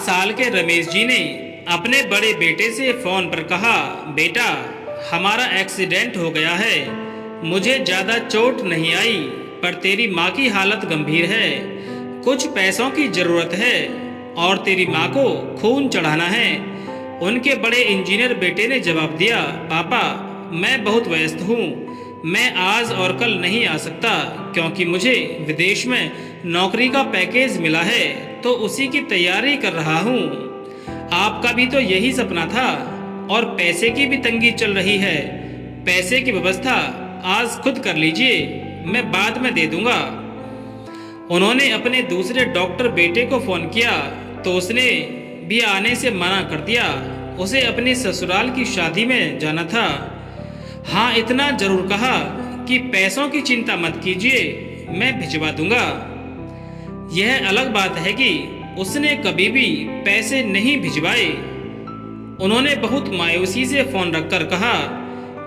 साल के रमेश जी ने अपने बड़े बेटे से फोन पर कहा, बेटा हमारा एक्सीडेंट हो गया है। मुझे ज़्यादा चोट नहीं आई, पर तेरी माँ की हालत गंभीर है। कुछ पैसों की ज़रूरत है और तेरी माँ को खून चढ़ाना है। उनके बड़े इंजीनियर बेटे ने जवाब दिया, पापा मैं बहुत व्यस्त हूँ, मैं आज और कल नहीं आ सकता क्योंकि मुझे विदेश में नौकरी का पैकेज मिला है, तो उसी की तैयारी कर रहा हूँ। आपका भी तो यही सपना था और पैसे की भी तंगी चल रही है। पैसे की व्यवस्था आज खुद कर लीजिए, मैं बाद में दे दूंगा। उन्होंने अपने दूसरे डॉक्टर बेटे को फ़ोन किया तो उसने भी आने से मना कर दिया। उसे अपने ससुराल की शादी में जाना था। हाँ, इतना ज़रूर कहा कि पैसों की चिंता मत कीजिए, मैं भिजवा दूंगा। यह अलग बात है कि उसने कभी भी पैसे नहीं भिजवाए। उन्होंने बहुत मायूसी से फ़ोन रखकर कहा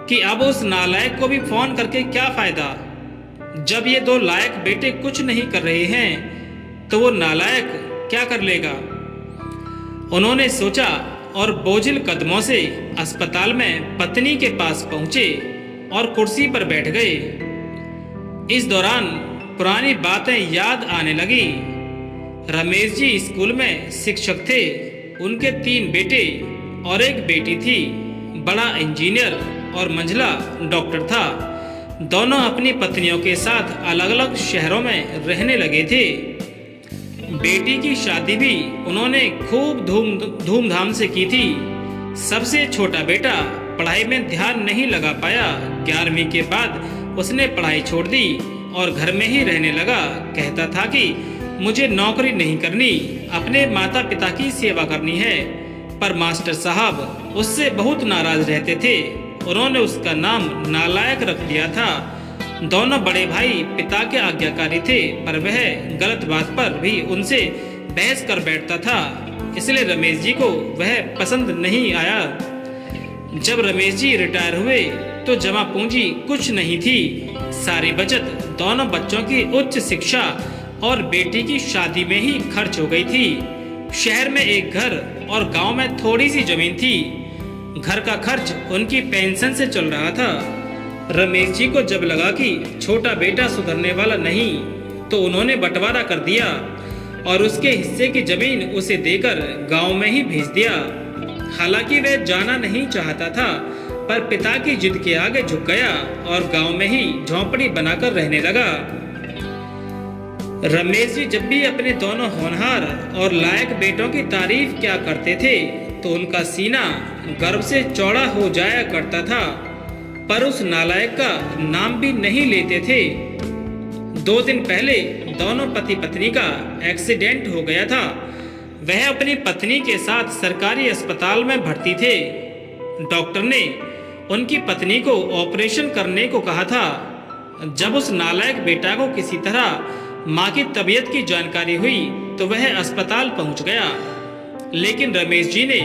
कि अब उस नालायक को भी फ़ोन करके क्या फ़ायदा। जब ये दो लायक बेटे कुछ नहीं कर रहे हैं तो वो नालायक क्या कर लेगा। उन्होंने सोचा और बोझिल कदमों से अस्पताल में पत्नी के पास पहुंचे और कुर्सी पर बैठ गए। इस दौरान पुरानी बातें याद आने लगी। रमेश जी स्कूल में शिक्षक थे। उनके 3 बेटे और एक बेटी थी। बड़ा इंजीनियर और मंझला डॉक्टर था। दोनों अपनी पत्नियों के साथ अलग अलग शहरों में रहने लगे थे। बेटी की शादी भी उन्होंने खूब धूमधाम से की थी। सबसे छोटा बेटा पढ़ाई में ध्यान नहीं लगा पाया। 11वीं के बाद उसने पढ़ाई छोड़ दी और घर में ही रहने लगा। कहता था कि मुझे नौकरी नहीं करनी, अपने माता पिता की सेवा करनी है। पर मास्टर साहब उससे बहुत नाराज रहते थे। उन्होंने उसका नाम नालायक रख दिया था। दोनों बड़े भाई पिता के आज्ञाकारी थे, पर वह गलत बात पर भी उनसे बहस कर बैठता था। इसलिए रमेश जी को वह पसंद नहीं आया। जब रमेश जी रिटायर हुए तो जमा पूंजी कुछ नहीं थी। सारी बचत दोनों बच्चों की उच्च शिक्षा और बेटी की शादी में ही खर्च हो गई थी। शहर में एक घर और गांव में थोड़ी सी जमीन थी। घर का खर्च उनकी पेंशन से चल रहा था। रमेश जी को जब लगा कि छोटा बेटा सुधरने वाला नहीं, तो उन्होंने बंटवारा कर दिया और उसके हिस्से की जमीन उसे देकर गांव में ही भेज दिया। हालांकि वह जाना नहीं चाहता था, पर पिता की जिद के आगे झुक गया और गांव में ही झोंपड़ी बनाकर रहने लगा। रमेश जी जब भी अपने दोनों होनहार और लायक बेटों की तारीफ क्या करते थे तो उनका सीना गर्व से चौड़ा हो जाया करता था, पर उस नालायक का नाम भी नहीं लेते थे। 2 दिन पहले दोनों पति पत्नी का एक्सीडेंट हो गया था। वह अपनी पत्नी के साथ सरकारी अस्पताल में भर्ती थे। डॉक्टर ने उनकी पत्नी को ऑपरेशन करने को कहा था। जब उस नालायक बेटा को किसी तरह माँ की तबीयत की जानकारी हुई तो वह अस्पताल पहुंच गया। लेकिन रमेश जी ने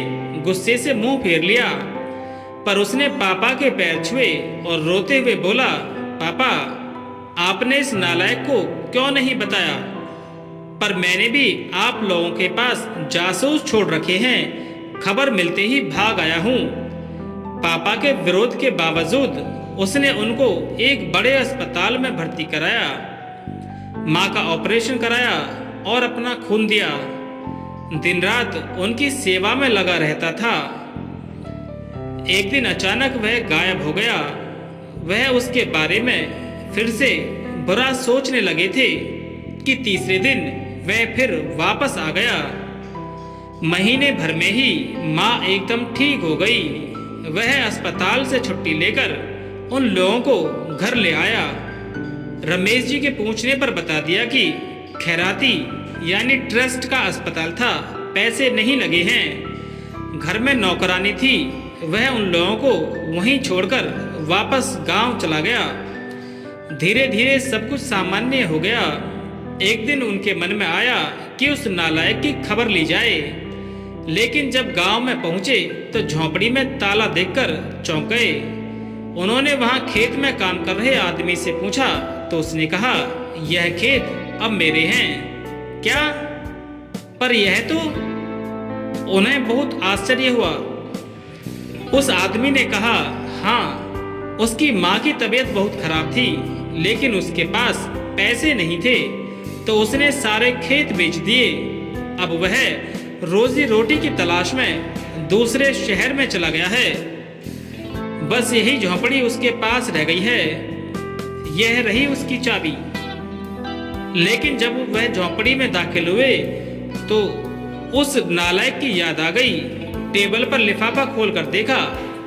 गुस्से से मुंह फेर लिया, पर उसने पापा के पैर छुए और रोते हुए बोला, पापा आपने इस नालायक को क्यों नहीं बताया? पर मैंने भी आप लोगों के पास जासूस छोड़ रखे हैं, खबर मिलते ही भाग आया हूँ। पापा के विरोध के बावजूद उसने उनको एक बड़े अस्पताल में भर्ती कराया, माँ का ऑपरेशन कराया और अपना खून दिया। दिन रात उनकी सेवा में लगा रहता था। एक दिन अचानक वह गायब हो गया। वह उसके बारे में फिर से बुरा सोचने लगे थे कि तीसरे दिन वह फिर वापस आ गया। महीने भर में ही माँ एकदम ठीक हो गई। वह अस्पताल से छुट्टी लेकर उन लोगों को घर ले आया। रमेश जी के पूछने पर बता दिया कि खैराती यानी ट्रस्ट का अस्पताल था, पैसे नहीं लगे हैं। घर में नौकरानी थी। वह उन लोगों को वहीं छोड़कर वापस गांव चला गया। धीरे धीरे सब कुछ सामान्य हो गया। एक दिन उनके मन में आया कि उस नालायक की खबर ली जाए। लेकिन जब गांव में पहुंचे तो झोंपड़ी में ताला देखकर चौंक गए। उन्होंने वहां खेत में काम कर रहे आदमी से पूछा तो उसने कहा, यह खेत अब मेरे हैं। क्या? पर यह तो उन्हें बहुत आश्चर्य हुआ। उस आदमी ने कहा, हाँ, उसकी माँ की तबीयत बहुत खराब थी, लेकिन उसके पास पैसे नहीं थे, तो उसने सारे खेत बेच दिए। अब वह रोजी रोटी की तलाश में दूसरे शहर में चला गया है। बस यही झोंपड़ी उसके पास रह गई है। यह रही उसकी चाबी। लेकिन जब वह झोंपड़ी में दाखिल हुए तो उस नालायक की याद आ गई। टेबल पर लिफाफा खोलकर देखा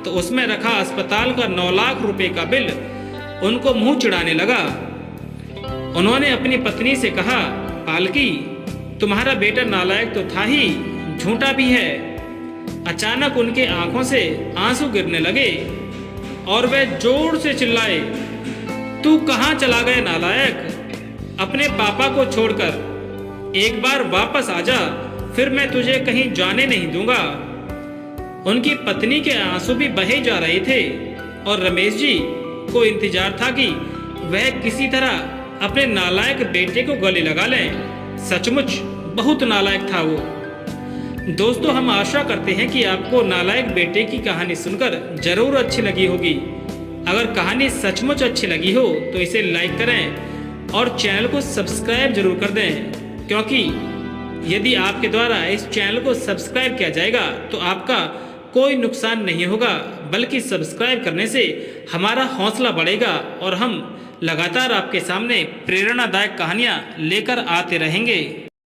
तो उसमें रखा अस्पताल का 9 लाख रुपए का बिल उनको मुंह चिढ़ाने लगा। उन्होंने अपनी पत्नी से कहा, पालकी, तुम्हारा बेटा नालायक तो था ही, झूठा भी है। अचानक उनके आंखों से आंसू गिरने लगे और वह जोर से चिल्लाए, तू कहाँ चला गया नालायक? अपने पापा को छोड़कर एक बार वापस आ जा, फिर मैं तुझे कहीं जाने नहीं दूंगा। उनकी पत्नी के आंसू भी बहे जा रहे थे और रमेश जी को इंतजार था कि वह किसी तरह अपने नालायक बेटे को गले लगा लें। सचमुच बहुत नालायक था वो। दोस्तों, हम आशा करते हैं कि आपको नालायक बेटे की कहानी सुनकर जरूर अच्छी लगी होगी। अगर कहानी सचमुच अच्छी लगी हो तो इसे लाइक करें और चैनल को सब्सक्राइब जरूर कर दें, क्योंकि यदि आपके द्वारा इस चैनल को सब्सक्राइब किया जाएगा तो आपका कोई नुकसान नहीं होगा, बल्कि सब्सक्राइब करने से हमारा हौसला बढ़ेगा और हम लगातार आपके सामने प्रेरणादायक कहानियाँ लेकर आते रहेंगे।